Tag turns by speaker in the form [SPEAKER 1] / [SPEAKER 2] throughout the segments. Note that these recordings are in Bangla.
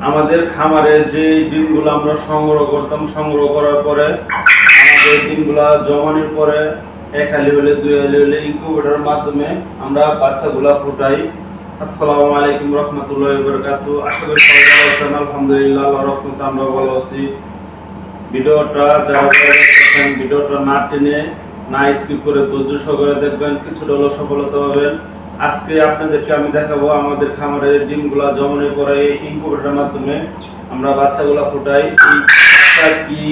[SPEAKER 1] আমাদের খামারে যে ডিমগুলো আমরা সংগ্রহ করতাম, সংগ্রহ করার পরে আমাদের ডিমগুলা জমানোর পরে এক হালি হলে দুই হালি হলে ইনকিউবেটরের মাধ্যমে আমরা বাচ্চাগুলা ফুটাই। আসসালামু আলাইকুম রহমতুল্লাহি ওয়া বারাকাতুহু। আশা করি সবাই ভালো আছেন। আলহামদুলিল্লাহ, আল্লাহর রহমতে আমরা ভালো আছি। ভিডিওটা যারা দেখছেন ভিডিওটা না টেনে না স্কিপ করে ধৈর্য সহকারে দেখবেন, কিছুটা হলেও সফলতা পাবেন। আজকে আপনাদেরকে আমি দেখাবো আমাদের খামারে ডিমগুলা জমানোর পরে ইনকিউবেটরের মাধ্যমে আমরা বাচ্চাগুলা ফুটাই। এই বাচ্চা কি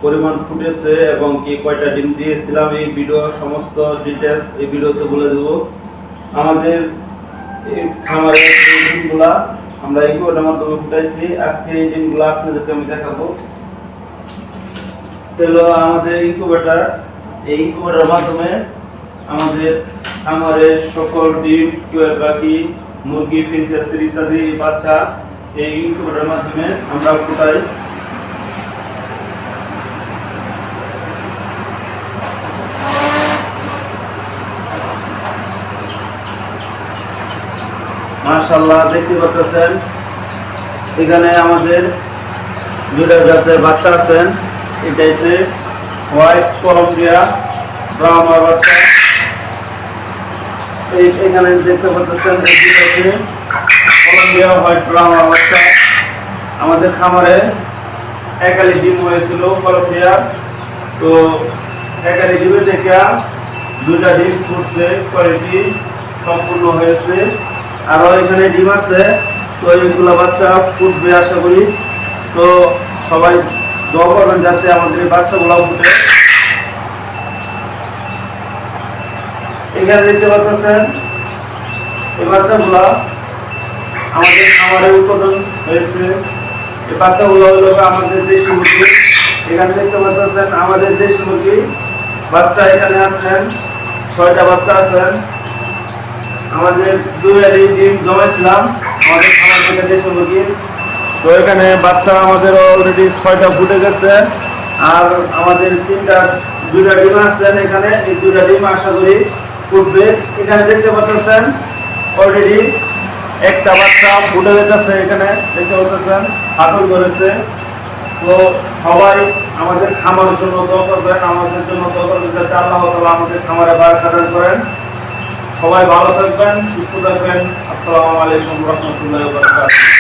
[SPEAKER 1] পরিমাণ ফুটেছে এবং কি কয়টা ডিম দিয়েছিলাম, এই ভিডিও সমস্ত ডিটেলস এই ভিডিওতে বলে দেবো। আমাদের এই খামারে এই ডিমগুলা আমরা ইনকিউবেটরের মাধ্যমে ফুটাইছি। আজকে এই ডিমগুলা আপনাদেরকে আমি দেখাবো। আমাদের ইনকিউবেটর, এই ইনকিউবেটরের মাধ্যমে আমাদের খামারের সকল ডিম, পাখি, মুরগি, ফিঞ্চের ইত্যাদি বাচ্চা এই ইনকিউবেটরের মাধ্যমে আমরা ফুটাই। মাশাআল্লাহ, দেখতে পাচ্ছেন এখানে আমাদের দুইটা জাতের বাচ্চা আছেন। এটা হচ্ছে হোয়াইট কলম্বিয়া ব্রাহ্মা বাচ্চা। এখানে দেখতে পাচ্ছেন কলম্বিয়া হোয়াইট ব্রাহ্মা বাচ্চা। আমাদের খামারে একালি ডিম হয়েছিল কলম্বিয়া, তো একালি ডিমে থেকে দুইটা ডিম ফুটছে, কোয়ালিটি সম্পূর্ণ হয়েছে। আরও এখানে ডিম আছে, তো এইগুলো বাচ্চা ফুটবে আশা করি। তো সবাই দোয়া করবেন যাতে আমাদের এই বাচ্চাগুলো ফুটে। এখানে দেখতে পাচ্ছেন এই বাচ্চাগুলা আমাদের খামারে উৎপাদন হয়েছে। এই বাচ্চাগুলো হলো আমাদের দেশি মুরগি। এখানে দেখতে পাচ্ছেন আমাদের দেশি মুরগি বাচ্চা এখানে আছেন, 6টা বাচ্চা আছেন। আমাদের 2 হালি ডিম জমাইছিলাম আমাদের খামার থেকে দেশি মুরগির। তো এখানে বাচ্চা আমাদের অলরেডি 6টা ফুটে গেছে, আর আমাদের 2টা ডিম আছেন এখানে। এই 2টা ডিম আশা করি ফুটবে। এখানে দেখতে পাচ্ছেন অলরেডি একটা বাচ্চা ফুটে যেতেছে, এখানে দেখতে পাচ্ছেন হাতল ধরেছে। তো সবাই আমাদের খামারের জন্য দোয়া করবেন, আমাদের জন্য দোয়া করবেন যাতে আল্লাহ তাআলা আমাদের খামারে বারাকা দান করেন। সবাই ভালো থাকবেন, সুস্থ থাকবেন। আসসালামু আলাইকুম রহমতুল্লাহি ওয়া বারাকাতুহু।